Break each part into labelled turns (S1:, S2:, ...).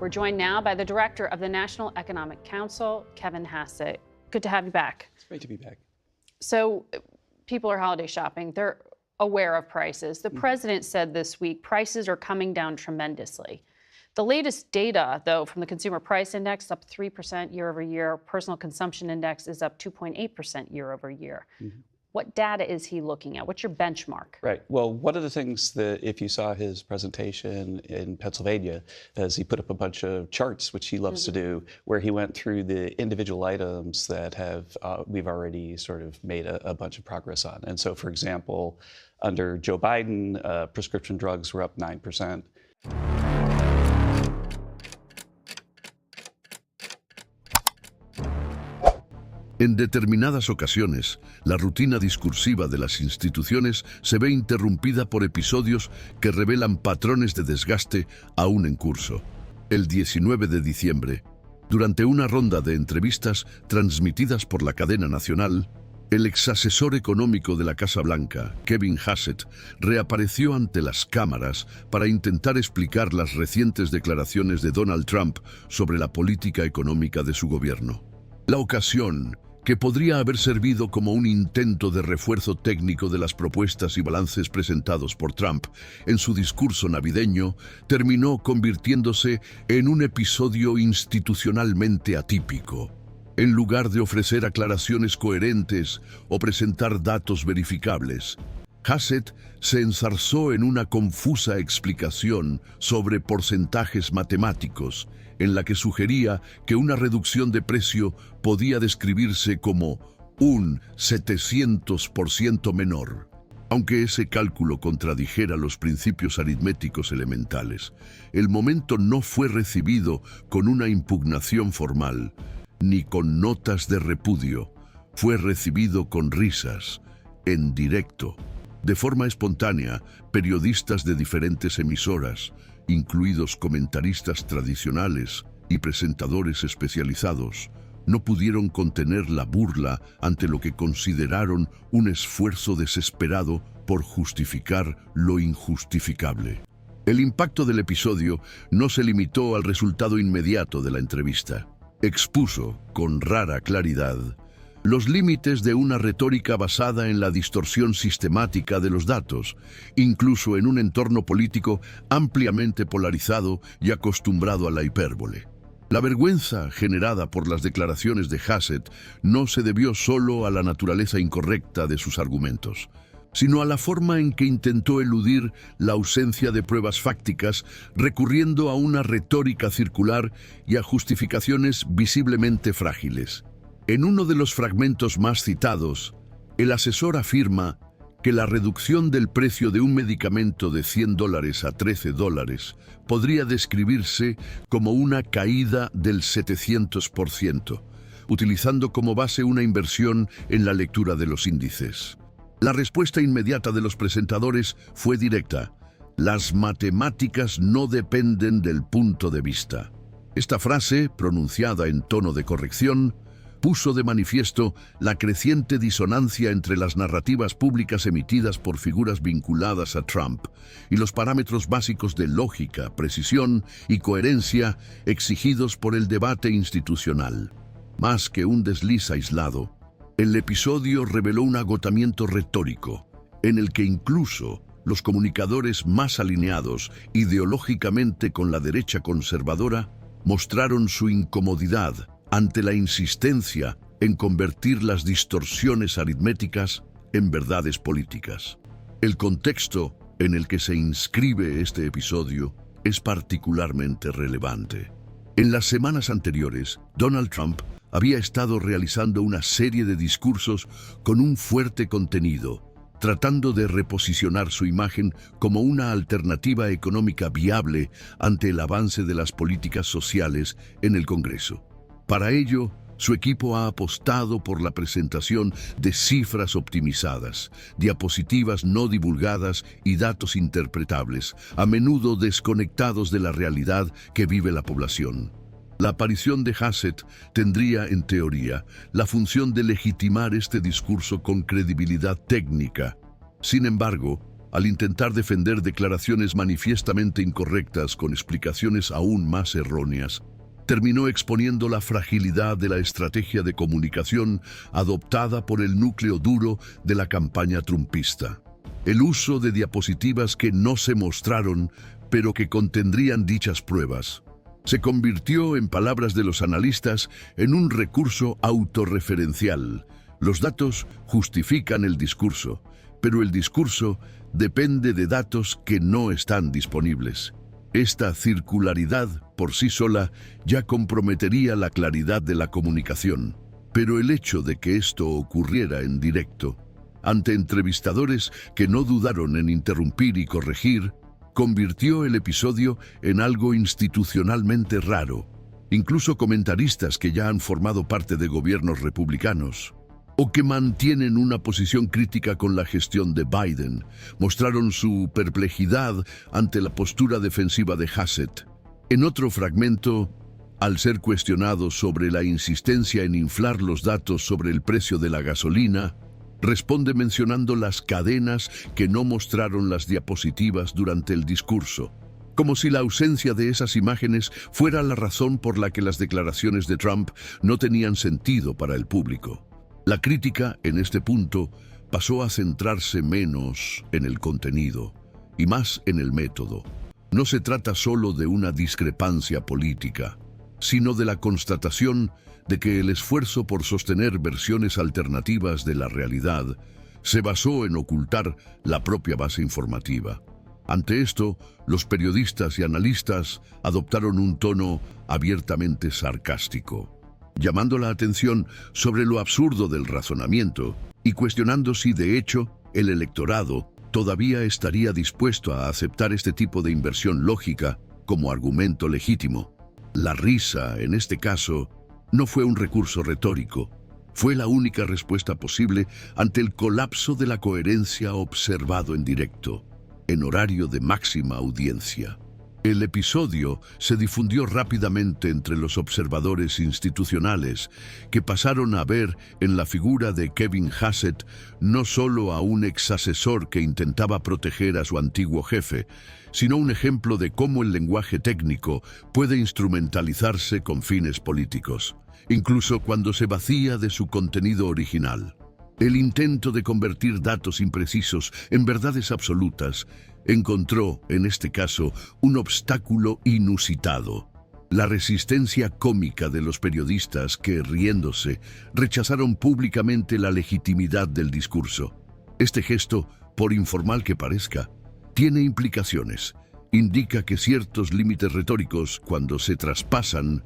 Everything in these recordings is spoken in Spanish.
S1: We're joined now by the director of the National Economic Council, Kevin Hassett. Good to have you back.
S2: It's great to be back.
S1: So people are holiday shopping. They're aware of prices. The president said this week prices are coming down tremendously. The latest data, though, from the Consumer Price Index, up 3% year over year. Personal Consumption Index is up 2.8% year over year. What data is he looking at? What's your benchmark?
S2: Right. Well, one of the things that, if you saw his presentation in Pennsylvania, is he put up a bunch of charts, which he loves to do, where he went through the individual items that have we've already sort of made a bunch of progress on. And so, for example, under Joe Biden, prescription drugs were up 9%.
S3: En determinadas ocasiones, la rutina discursiva de las instituciones se ve interrumpida por episodios que revelan patrones de desgaste aún en curso. El 19 de diciembre, durante una ronda de entrevistas transmitidas por la cadena nacional, el exasesor económico de la Casa Blanca, Kevin Hassett, reapareció ante las cámaras para intentar explicar las recientes declaraciones de Donald Trump sobre la política económica de su gobierno. La ocasión, que podría haber servido como un intento de refuerzo técnico de las propuestas y balances presentados por Trump en su discurso navideño, terminó convirtiéndose en un episodio institucionalmente atípico. En lugar de ofrecer aclaraciones coherentes o presentar datos verificables, Hassett se enzarzó en una confusa explicación sobre porcentajes matemáticos, en la que sugería que una reducción de precio podía describirse como un 700% menor. Aunque ese cálculo contradijera los principios aritméticos elementales, el momento no fue recibido con una impugnación formal, ni con notas de repudio. Fue recibido con risas, en directo. De forma espontánea, periodistas de diferentes emisoras, incluidos comentaristas tradicionales y presentadores especializados, no pudieron contener la burla ante lo que consideraron un esfuerzo desesperado por justificar lo injustificable. El impacto del episodio no se limitó al resultado inmediato de la entrevista. Expuso, con rara claridad, los límites de una retórica basada en la distorsión sistemática de los datos, incluso en un entorno político ampliamente polarizado y acostumbrado a la hipérbole. La vergüenza generada por las declaraciones de Hassett no se debió solo a la naturaleza incorrecta de sus argumentos, sino a la forma en que intentó eludir la ausencia de pruebas fácticas, recurriendo a una retórica circular y a justificaciones visiblemente frágiles. En uno de los fragmentos más citados, el asesor afirma que la reducción del precio de un medicamento de $100 a $13 podría describirse como una caída del 700%, utilizando como base una inversión en la lectura de los índices. La respuesta inmediata de los presentadores fue directa: las matemáticas no dependen del punto de vista. Esta frase, pronunciada en tono de corrección, puso de manifiesto la creciente disonancia entre las narrativas públicas emitidas por figuras vinculadas a Trump y los parámetros básicos de lógica, precisión y coherencia exigidos por el debate institucional. Más que un desliz aislado, el episodio reveló un agotamiento retórico, en el que incluso los comunicadores más alineados ideológicamente con la derecha conservadora mostraron su incomodidad ante la insistencia en convertir las distorsiones aritméticas en verdades políticas. El contexto en el que se inscribe este episodio es particularmente relevante. En las semanas anteriores, Donald Trump había estado realizando una serie de discursos con un fuerte contenido, tratando de reposicionar su imagen como una alternativa económica viable ante el avance de las políticas sociales en el Congreso. Para ello, su equipo ha apostado por la presentación de cifras optimizadas, diapositivas no divulgadas y datos interpretables, a menudo desconectados de la realidad que vive la población. La aparición de Hassett tendría, en teoría, la función de legitimar este discurso con credibilidad técnica. Sin embargo, al intentar defender declaraciones manifiestamente incorrectas con explicaciones aún más erróneas, terminó exponiendo la fragilidad de la estrategia de comunicación adoptada por el núcleo duro de la campaña trumpista. El uso de diapositivas que no se mostraron, pero que contendrían dichas pruebas, se convirtió, en palabras de los analistas, en un recurso autorreferencial. Los datos justifican el discurso, pero el discurso depende de datos que no están disponibles. Esta circularidad, por sí sola, ya comprometería la claridad de la comunicación. Pero el hecho de que esto ocurriera en directo, ante entrevistadores que no dudaron en interrumpir y corregir, convirtió el episodio en algo institucionalmente raro. Incluso comentaristas que ya han formado parte de gobiernos republicanos o que mantienen una posición crítica con la gestión de Biden mostraron su perplejidad ante la postura defensiva de Hassett. En otro fragmento, al ser cuestionado sobre la insistencia en inflar los datos sobre el precio de la gasolina, responde mencionando las cadenas que no mostraron las diapositivas durante el discurso, como si la ausencia de esas imágenes fuera la razón por la que las declaraciones de Trump no tenían sentido para el público. La crítica, en este punto, pasó a centrarse menos en el contenido y más en el método. No se trata solo de una discrepancia política, sino de la constatación de que el esfuerzo por sostener versiones alternativas de la realidad se basó en ocultar la propia base informativa. Ante esto, los periodistas y analistas adoptaron un tono abiertamente sarcástico, llamando la atención sobre lo absurdo del razonamiento y cuestionando si, de hecho, el electorado todavía estaría dispuesto a aceptar este tipo de inversión lógica como argumento legítimo. La risa, en este caso, no fue un recurso retórico. Fue la única respuesta posible ante el colapso de la coherencia observado en directo, en horario de máxima audiencia. El episodio se difundió rápidamente entre los observadores institucionales, que pasaron a ver en la figura de Kevin Hassett no solo a un exasesor que intentaba proteger a su antiguo jefe, sino un ejemplo de cómo el lenguaje técnico puede instrumentalizarse con fines políticos, incluso cuando se vacía de su contenido original. El intento de convertir datos imprecisos en verdades absolutas encontró, en este caso, un obstáculo inusitado: la resistencia cómica de los periodistas que, riéndose, rechazaron públicamente la legitimidad del discurso. Este gesto, por informal que parezca, tiene implicaciones. Indica que ciertos límites retóricos, cuando se traspasan,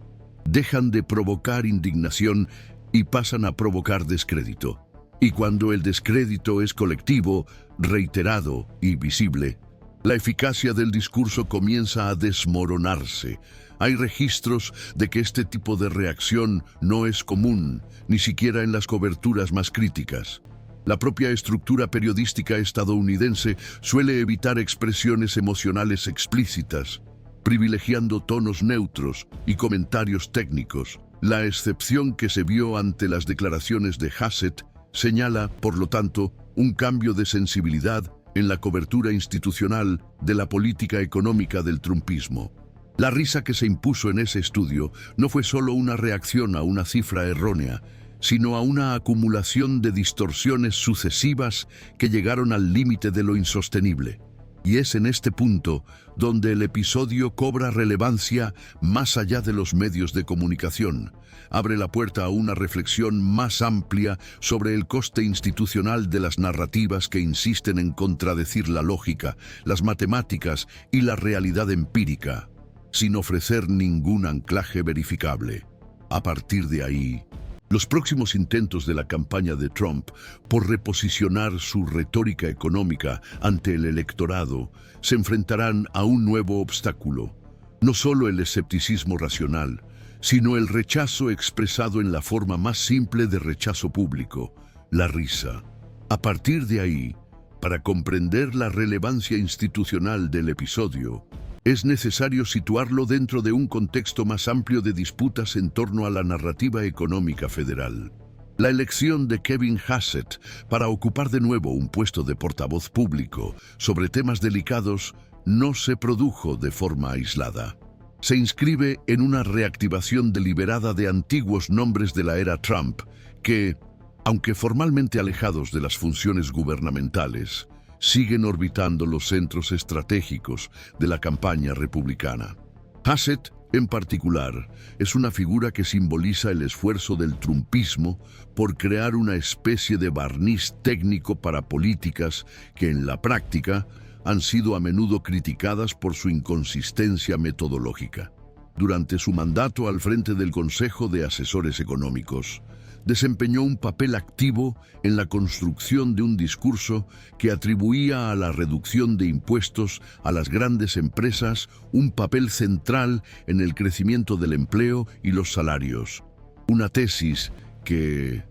S3: dejan de provocar indignación y pasan a provocar descrédito. Y cuando el descrédito es colectivo, reiterado y visible, la eficacia del discurso comienza a desmoronarse. Hay registros de que este tipo de reacción no es común, ni siquiera en las coberturas más críticas. La propia estructura periodística estadounidense suele evitar expresiones emocionales explícitas, privilegiando tonos neutros y comentarios técnicos. La excepción que se vio ante las declaraciones de Hassett señala, por lo tanto, un cambio de sensibilidad en la cobertura institucional de la política económica del trumpismo. La risa que se impuso en ese estudio no fue solo una reacción a una cifra errónea, sino a una acumulación de distorsiones sucesivas que llegaron al límite de lo insostenible. Y es en este punto donde el episodio cobra relevancia más allá de los medios de comunicación. Abre la puerta a una reflexión más amplia sobre el coste institucional de las narrativas que insisten en contradecir la lógica, las matemáticas y la realidad empírica, sin ofrecer ningún anclaje verificable. A partir de ahí, los próximos intentos de la campaña de Trump por reposicionar su retórica económica ante el electorado se enfrentarán a un nuevo obstáculo: no solo el escepticismo racional, sino el rechazo expresado en la forma más simple de rechazo público, la risa. A partir de ahí, para comprender la relevancia institucional del episodio, es necesario situarlo dentro de un contexto más amplio de disputas en torno a la narrativa económica federal. La elección de Kevin Hassett para ocupar de nuevo un puesto de portavoz público sobre temas delicados no se produjo de forma aislada. Se inscribe en una reactivación deliberada de antiguos nombres de la era Trump que, aunque formalmente alejados de las funciones gubernamentales, siguen orbitando los centros estratégicos de la campaña republicana. Hassett, en particular, es una figura que simboliza el esfuerzo del trumpismo por crear una especie de barniz técnico para políticas que en la práctica han sido a menudo criticadas por su inconsistencia metodológica. Durante su mandato al frente del Consejo de Asesores Económicos, desempeñó un papel activo en la construcción de un discurso que atribuía a la reducción de impuestos a las grandes empresas un papel central en el crecimiento del empleo y los salarios. Una tesis que,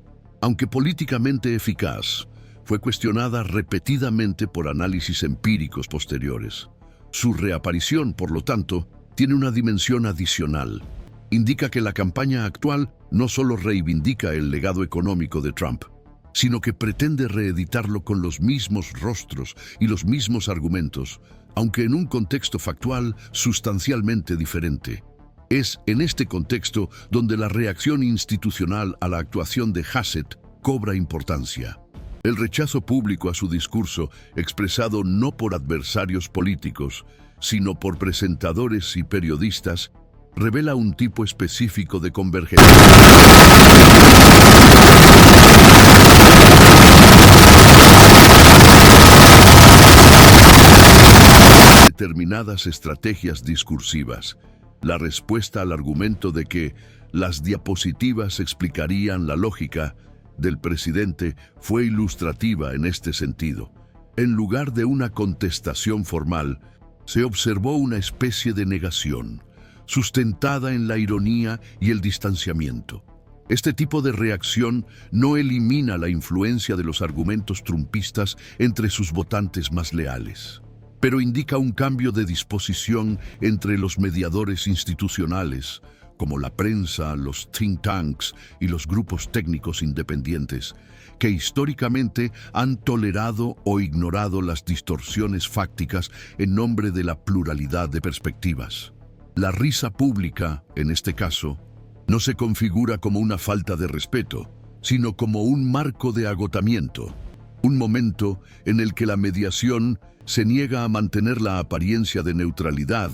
S3: aunque políticamente eficaz, fue cuestionada repetidamente por análisis empíricos posteriores. Su reaparición, por lo tanto, tiene una dimensión adicional. Indica que la campaña actual no solo reivindica el legado económico de Trump, sino que pretende reeditarlo con los mismos rostros y los mismos argumentos, aunque en un contexto factual sustancialmente diferente. Es en este contexto donde la reacción institucional a la actuación de Hassett cobra importancia. El rechazo público a su discurso, expresado no por adversarios políticos, sino por presentadores y periodistas, revela un tipo específico de convergencia. Determinadas estrategias discursivas. La respuesta al argumento de que las diapositivas explicarían la lógica del presidente fue ilustrativa en este sentido. En lugar de una contestación formal, se observó una especie de negación, sustentada en la ironía y el distanciamiento. Este tipo de reacción no elimina la influencia de los argumentos trumpistas entre sus votantes más leales, pero indica un cambio de disposición entre los mediadores institucionales, como la prensa, los think tanks y los grupos técnicos independientes, que históricamente han tolerado o ignorado las distorsiones fácticas en nombre de la pluralidad de perspectivas. La risa pública, en este caso, no se configura como una falta de respeto, sino como un marco de agotamiento, un momento en el que la mediación se niega a mantener la apariencia de neutralidad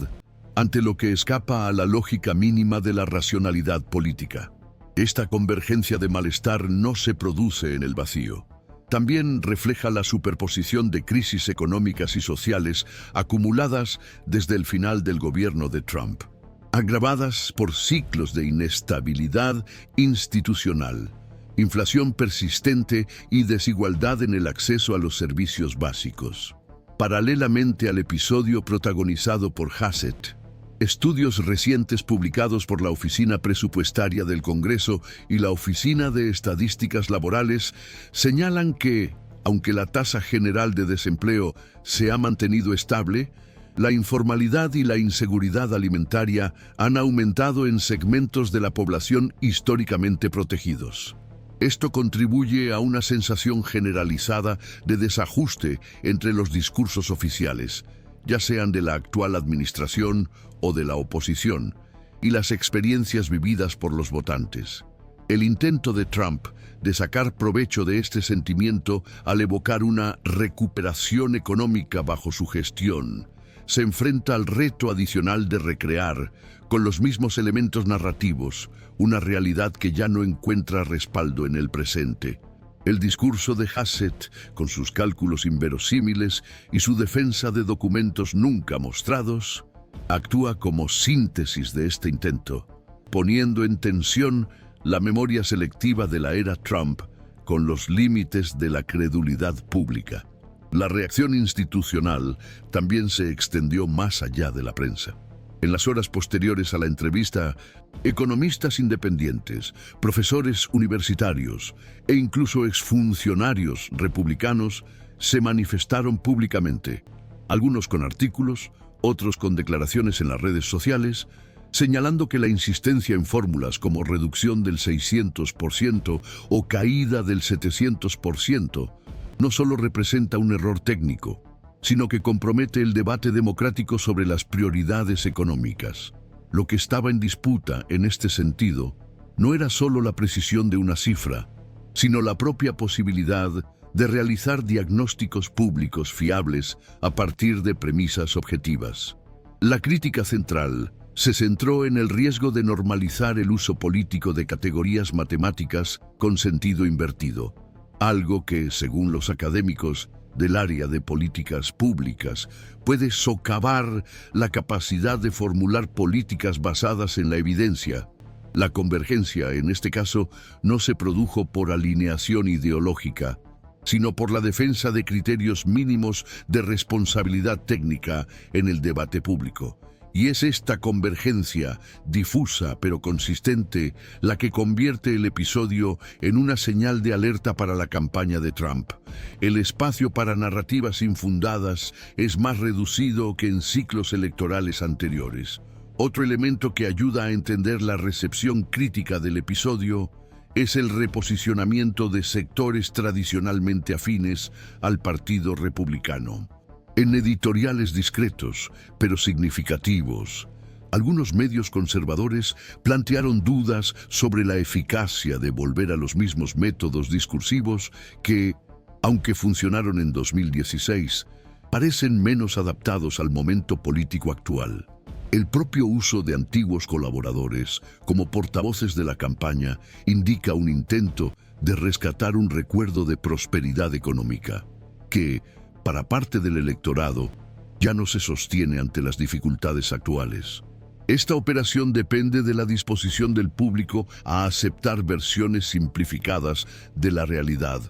S3: ante lo que escapa a la lógica mínima de la racionalidad política. Esta convergencia de malestar no se produce en el vacío. También refleja la superposición de crisis económicas y sociales acumuladas desde el final del gobierno de Trump, agravadas por ciclos de inestabilidad institucional, inflación persistente y desigualdad en el acceso a los servicios básicos. Paralelamente al episodio protagonizado por Hassett, estudios recientes publicados por la Oficina Presupuestaria del Congreso y la Oficina de Estadísticas Laborales señalan que, aunque la tasa general de desempleo se ha mantenido estable, la informalidad y la inseguridad alimentaria han aumentado en segmentos de la población históricamente protegidos. Esto contribuye a una sensación generalizada de desajuste entre los discursos oficiales, ya sean de la actual administración o de la oposición, y las experiencias vividas por los votantes. El intento de Trump de sacar provecho de este sentimiento al evocar una recuperación económica bajo su gestión se enfrenta al reto adicional de recrear, con los mismos elementos narrativos, una realidad que ya no encuentra respaldo en el presente. El discurso de Hassett, con sus cálculos inverosímiles y su defensa de documentos nunca mostrados, actúa como síntesis de este intento, poniendo en tensión la memoria selectiva de la era Trump con los límites de la credulidad pública. La reacción institucional también se extendió más allá de la prensa. En las horas posteriores a la entrevista, economistas independientes, profesores universitarios e incluso exfuncionarios republicanos se manifestaron públicamente, algunos con artículos, otros con declaraciones en las redes sociales, señalando que la insistencia en fórmulas como reducción del 600% o caída del 700% no solo representa un error técnico, sino que compromete el debate democrático sobre las prioridades económicas. Lo que estaba en disputa en este sentido no era solo la precisión de una cifra, sino la propia posibilidad de realizar diagnósticos públicos fiables a partir de premisas objetivas. La crítica central se centró en el riesgo de normalizar el uso político de categorías matemáticas con sentido invertido, algo que, según los académicos del área de políticas públicas, puede socavar la capacidad de formular políticas basadas en la evidencia. La convergencia, en este caso, no se produjo por alineación ideológica, sino por la defensa de criterios mínimos de responsabilidad técnica en el debate público. Y es esta convergencia, difusa pero consistente, la que convierte el episodio en una señal de alerta para la campaña de Trump. El espacio para narrativas infundadas es más reducido que en ciclos electorales anteriores. Otro elemento que ayuda a entender la recepción crítica del episodio es el reposicionamiento de sectores tradicionalmente afines al Partido Republicano. En editoriales discretos, pero significativos, algunos medios conservadores plantearon dudas sobre la eficacia de volver a los mismos métodos discursivos que, aunque funcionaron en 2016, parecen menos adaptados al momento político actual. El propio uso de antiguos colaboradores como portavoces de la campaña indica un intento de rescatar un recuerdo de prosperidad económica, que, para parte del electorado, ya no se sostiene ante las dificultades actuales. Esta operación depende de la disposición del público a aceptar versiones simplificadas de la realidad.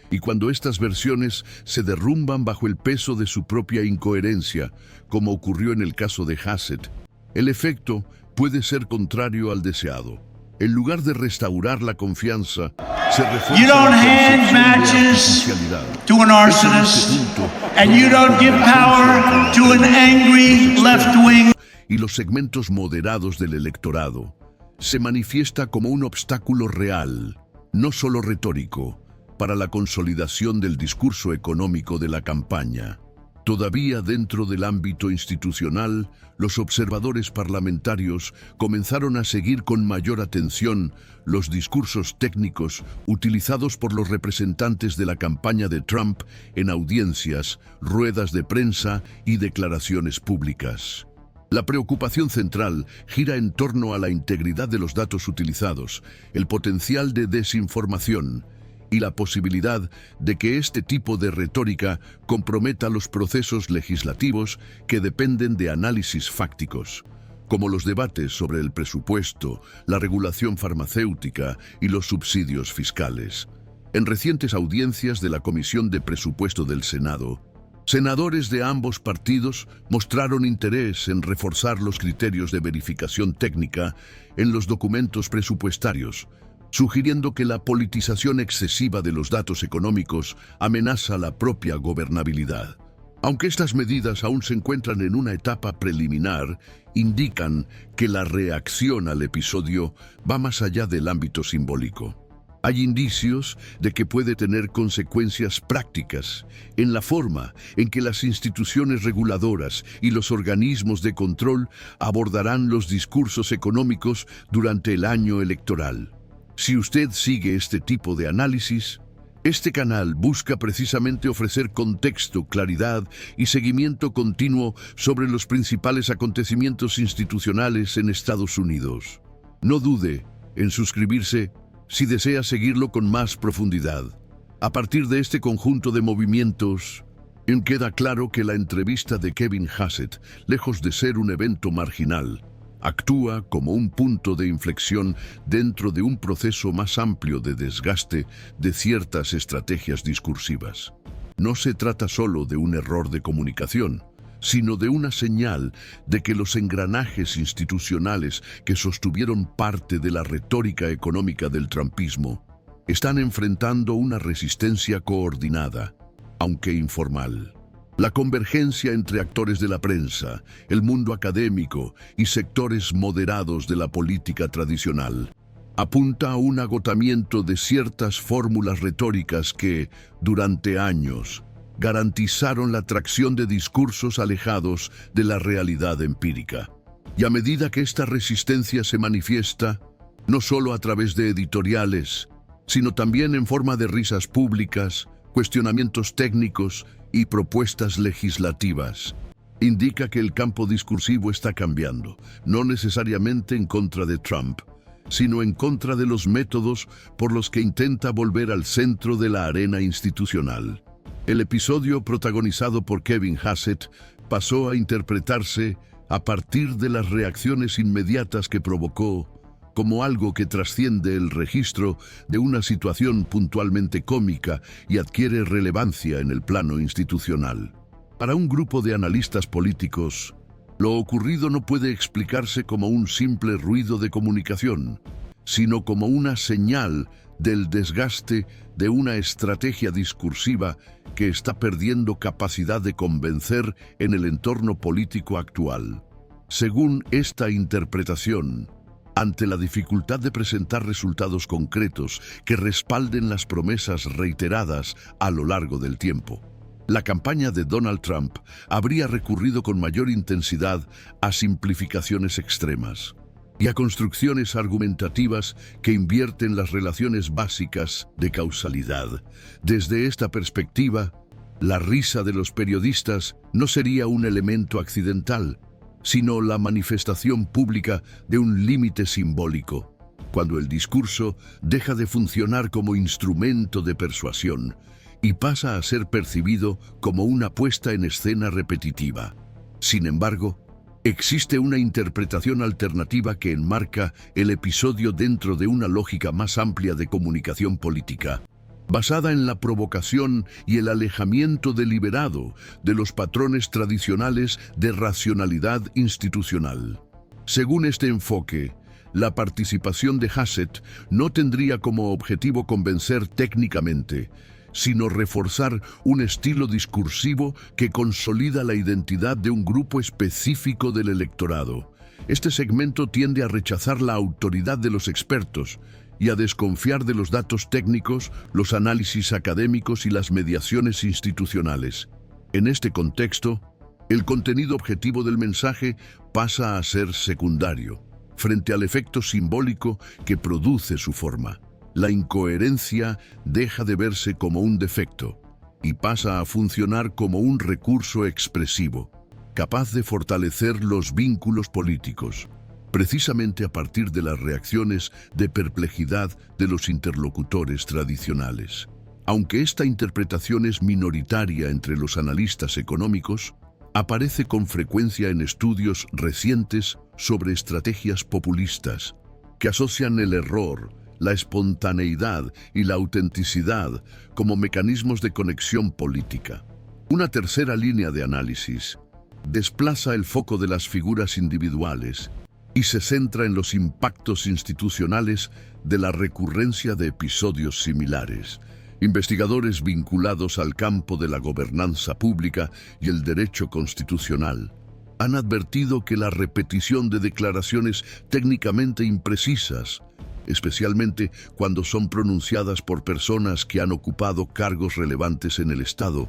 S3: Y cuando estas versiones se derrumban bajo el peso de su propia incoherencia, como ocurrió en el caso de Hassett, el efecto puede ser contrario al deseado. En lugar de restaurar la confianza, se refuerza la percepción de artificialidad.
S4: To an arsonist, and you don't give power to an angry left-wing.
S3: Y los segmentos moderados del electorado se manifiesta como un obstáculo real, no solo retórico, para la consolidación del discurso económico de la campaña. Todavía dentro del ámbito institucional, los observadores parlamentarios comenzaron a seguir con mayor atención los discursos técnicos utilizados por los representantes de la campaña de Trump en audiencias, ruedas de prensa y declaraciones públicas. La preocupación central gira en torno a la integridad de los datos utilizados, el potencial de desinformación y la posibilidad de que este tipo de retórica comprometa los procesos legislativos que dependen de análisis fácticos, como los debates sobre el presupuesto, la regulación farmacéutica y los subsidios fiscales. En recientes audiencias de la Comisión de Presupuesto del Senado, senadores de ambos partidos mostraron interés en reforzar los criterios de verificación técnica en los documentos presupuestarios, sugiriendo que la politización excesiva de los datos económicos amenaza la propia gobernabilidad. Aunque estas medidas aún se encuentran en una etapa preliminar, indican que la reacción al episodio va más allá del ámbito simbólico. Hay indicios de que puede tener consecuencias prácticas en la forma en que las instituciones reguladoras y los organismos de control abordarán los discursos económicos durante el año electoral. Si usted sigue este tipo de análisis, este canal busca precisamente ofrecer contexto, claridad y seguimiento continuo sobre los principales acontecimientos institucionales en Estados Unidos. No dude en suscribirse si desea seguirlo con más profundidad. A partir de este conjunto de movimientos, queda claro que la entrevista de Kevin Hassett, lejos de ser un evento marginal, actúa como un punto de inflexión dentro de un proceso más amplio de desgaste de ciertas estrategias discursivas. No se trata solo de un error de comunicación, sino de una señal de que los engranajes institucionales que sostuvieron parte de la retórica económica del trumpismo están enfrentando una resistencia coordinada, aunque informal. La convergencia entre actores de la prensa, el mundo académico y sectores moderados de la política tradicional apunta a un agotamiento de ciertas fórmulas retóricas que, durante años, garantizaron la atracción de discursos alejados de la realidad empírica. Y a medida que esta resistencia se manifiesta, no solo a través de editoriales, sino también en forma de risas públicas, cuestionamientos técnicos y propuestas legislativas, indica que el campo discursivo está cambiando, no necesariamente en contra de Trump, sino en contra de los métodos por los que intenta volver al centro de la arena institucional. El episodio protagonizado por Kevin Hassett pasó a interpretarse a partir de las reacciones inmediatas que provocó como algo que trasciende el registro de una situación puntualmente cómica y adquiere relevancia en el plano institucional. Para un grupo de analistas políticos, lo ocurrido no puede explicarse como un simple ruido de comunicación, sino como una señal del desgaste de una estrategia discursiva que está perdiendo capacidad de convencer en el entorno político actual. Según esta interpretación, ante la dificultad de presentar resultados concretos que respalden las promesas reiteradas a lo largo del tiempo, la campaña de Donald Trump habría recurrido con mayor intensidad a simplificaciones extremas y a construcciones argumentativas que invierten las relaciones básicas de causalidad. Desde esta perspectiva, la risa de los periodistas no sería un elemento accidental, sino la manifestación pública de un límite simbólico, cuando el discurso deja de funcionar como instrumento de persuasión y pasa a ser percibido como una puesta en escena repetitiva. Sin embargo, existe una interpretación alternativa que enmarca el episodio dentro de una lógica más amplia de comunicación política, basada en la provocación y el alejamiento deliberado de los patrones tradicionales de racionalidad institucional. Según este enfoque, la participación de Hassett no tendría como objetivo convencer técnicamente, sino reforzar un estilo discursivo que consolida la identidad de un grupo específico del electorado. Este segmento tiende a rechazar la autoridad de los expertos y a desconfiar de los datos técnicos, los análisis académicos y las mediaciones institucionales. En este contexto, el contenido objetivo del mensaje pasa a ser secundario, frente al efecto simbólico que produce su forma. La incoherencia deja de verse como un defecto y pasa a funcionar como un recurso expresivo, capaz de fortalecer los vínculos políticos, precisamente a partir de las reacciones de perplejidad de los interlocutores tradicionales. Aunque esta interpretación es minoritaria entre los analistas económicos, aparece con frecuencia en estudios recientes sobre estrategias populistas que asocian el error, la espontaneidad y la autenticidad como mecanismos de conexión política. Una tercera línea de análisis desplaza el foco de las figuras individuales y se centra en los impactos institucionales de la recurrencia de episodios similares. Investigadores vinculados al campo de la gobernanza pública y el derecho constitucional han advertido que la repetición de declaraciones técnicamente imprecisas, especialmente cuando son pronunciadas por personas que han ocupado cargos relevantes en el Estado,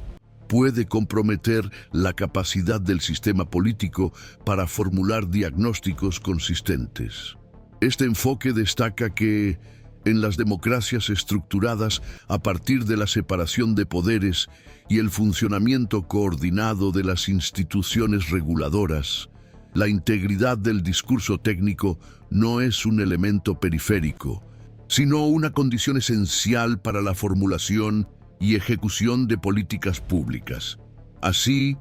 S3: puede comprometer la capacidad del sistema político para formular diagnósticos consistentes. Este enfoque destaca que, en las democracias estructuradas a partir de la separación de poderes y el funcionamiento coordinado de las instituciones reguladoras, la integridad del discurso técnico no es un elemento periférico, sino una condición esencial para la formulación y ejecución de políticas públicas. Así,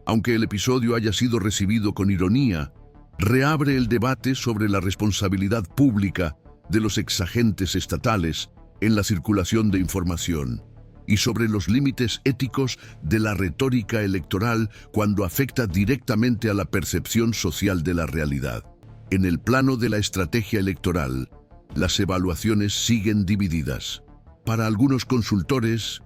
S3: aunque el episodio haya sido recibido con ironía, reabre el debate sobre la responsabilidad pública de los exagentes estatales en la circulación de información y sobre los límites éticos de la retórica electoral cuando afecta directamente a la percepción social de la realidad. En el plano de la estrategia electoral, las evaluaciones siguen divididas. Para algunos consultores,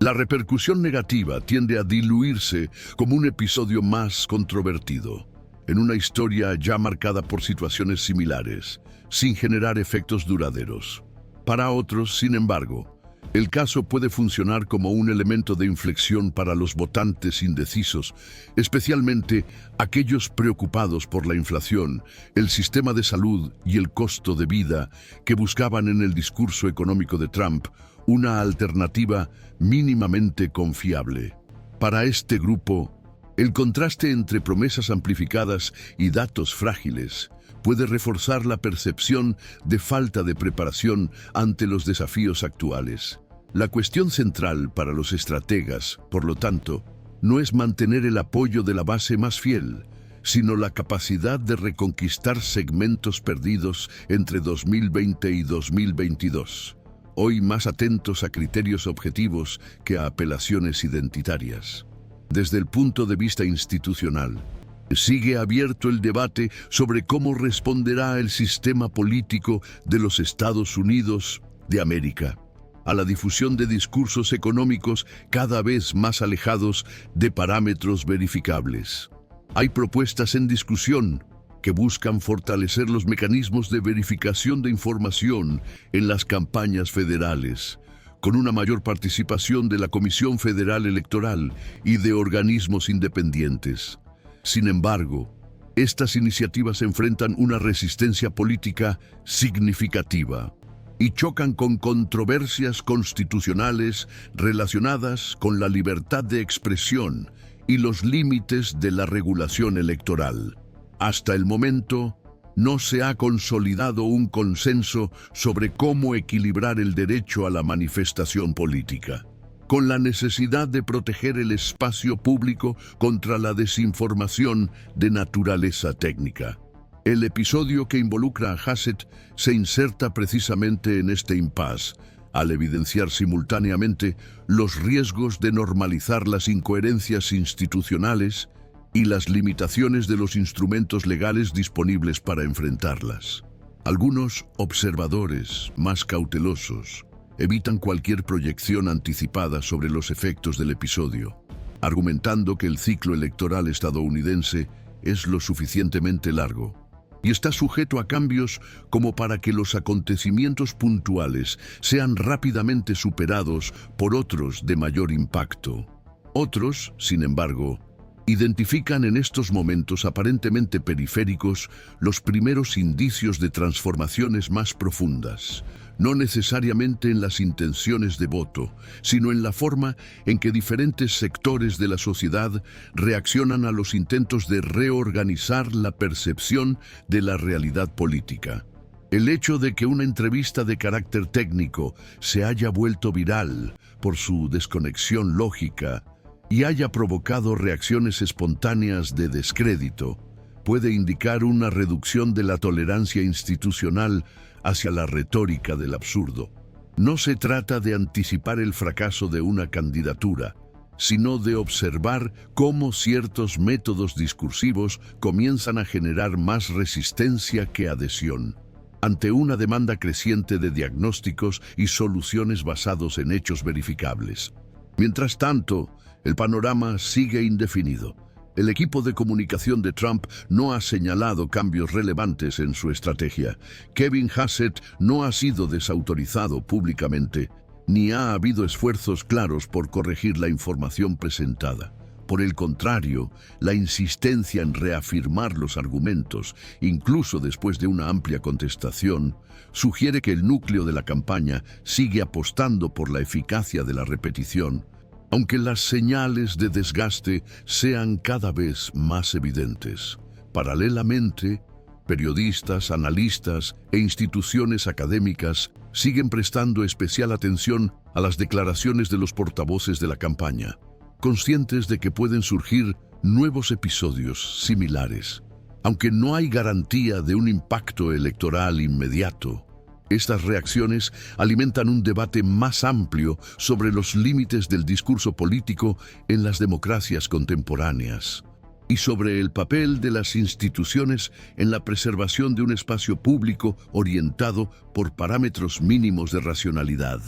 S3: La repercusión negativa tiende a diluirse como un episodio más controvertido, en una historia ya marcada por situaciones similares, sin generar efectos duraderos. Para otros, sin embargo, el caso puede funcionar como un elemento de inflexión para los votantes indecisos, especialmente aquellos preocupados por la inflación, el sistema de salud y el costo de vida que buscaban en el discurso económico de Trump una alternativa mínimamente confiable. Para este grupo, el contraste entre promesas amplificadas y datos frágiles puede reforzar la percepción de falta de preparación ante los desafíos actuales. La cuestión central para los estrategas, por lo tanto, no es mantener el apoyo de la base más fiel, sino la capacidad de reconquistar segmentos perdidos entre 2020 y 2022, hoy más atentos a criterios objetivos que a apelaciones identitarias. Desde el punto de vista institucional, sigue abierto el debate sobre cómo responderá el sistema político de los Estados Unidos de América a la difusión de discursos económicos cada vez más alejados de parámetros verificables. Hay propuestas en discusión que buscan fortalecer los mecanismos de verificación de información en las campañas federales, con una mayor participación de la Comisión Federal Electoral y de organismos independientes. Sin embargo, estas iniciativas enfrentan una resistencia política significativa y chocan con controversias constitucionales relacionadas con la libertad de expresión y los límites de la regulación electoral. Hasta el momento, no se ha consolidado un consenso sobre cómo equilibrar el derecho a la manifestación política con la necesidad de proteger el espacio público contra la desinformación de naturaleza técnica. El episodio que involucra a Hassett se inserta precisamente en este impasse, al evidenciar simultáneamente los riesgos de normalizar las incoherencias institucionales y las limitaciones de los instrumentos legales disponibles para enfrentarlas. Algunos observadores más cautelosos evitan cualquier proyección anticipada sobre los efectos del episodio, argumentando que el ciclo electoral estadounidense es lo suficientemente largo y está sujeto a cambios como para que los acontecimientos puntuales sean rápidamente superados por otros de mayor impacto. Otros, sin embargo, identifican en estos momentos aparentemente periféricos los primeros indicios de transformaciones más profundas, no necesariamente en las intenciones de voto, sino en la forma en que diferentes sectores de la sociedad reaccionan a los intentos de reorganizar la percepción de la realidad política. El hecho de que una entrevista de carácter técnico se haya vuelto viral por su desconexión lógica y haya provocado reacciones espontáneas de descrédito, puede indicar una reducción de la tolerancia institucional hacia la retórica del absurdo. No se trata de anticipar el fracaso de una candidatura, sino de observar cómo ciertos métodos discursivos comienzan a generar más resistencia que adhesión, ante una demanda creciente de diagnósticos y soluciones basados en hechos verificables. Mientras tanto, el panorama sigue indefinido. El equipo de comunicación de Trump no ha señalado cambios relevantes en su estrategia. Kevin Hassett no ha sido desautorizado públicamente, ni ha habido esfuerzos claros por corregir la información presentada. Por el contrario, la insistencia en reafirmar los argumentos, incluso después de una amplia contestación, sugiere que el núcleo de la campaña sigue apostando por la eficacia de la repetición, aunque las señales de desgaste sean cada vez más evidentes. Paralelamente, periodistas, analistas e instituciones académicas siguen prestando especial atención a las declaraciones de los portavoces de la campaña, conscientes de que pueden surgir nuevos episodios similares. Aunque no hay garantía de un impacto electoral inmediato, estas reacciones alimentan un debate más amplio sobre los límites del discurso político en las democracias contemporáneas y sobre el papel de las instituciones en la preservación de un espacio público orientado por parámetros mínimos de racionalidad.